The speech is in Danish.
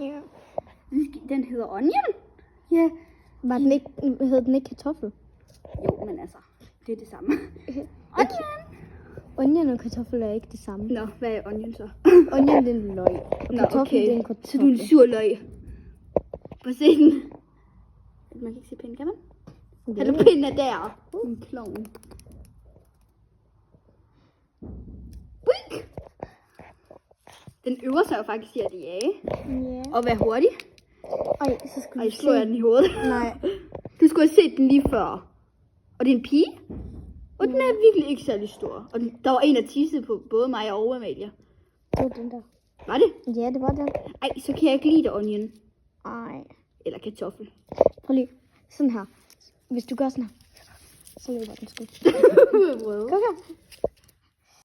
Ja. Den hedder onion. Ja. Hed den ikke kartoffel? Jo, men altså, det er det samme. Onion. Onion og kartoffel er ikke det samme. Nå, hvad er onion så? Onion det er en løg. Og Nå, kartoffel okay. det er en kartoffel. Så du er en sur løg. Prøv at se den. Man kan ikke se pinden, kan man? Ja. Hallo, pinden er der. En klovn. Wink. Den øver sig jo faktisk i at jage. Ja. Og være hurtig. Ej, så skal Ej, vi slår jeg den i hovedet. Nej. Du skulle have set den lige før. Og det er en pige. Og den er virkelig ikke særlig stor. Og der var en, der tissede på både mig og Amalie. Det var den der. Var det? Ja, det var den. Ej, så kan jeg ikke lide det, onion. Ej. Eller kartoffel. Prøv lige. Sådan her. Hvis du gør sådan her, så løber den sgu. Prøv. Kom her.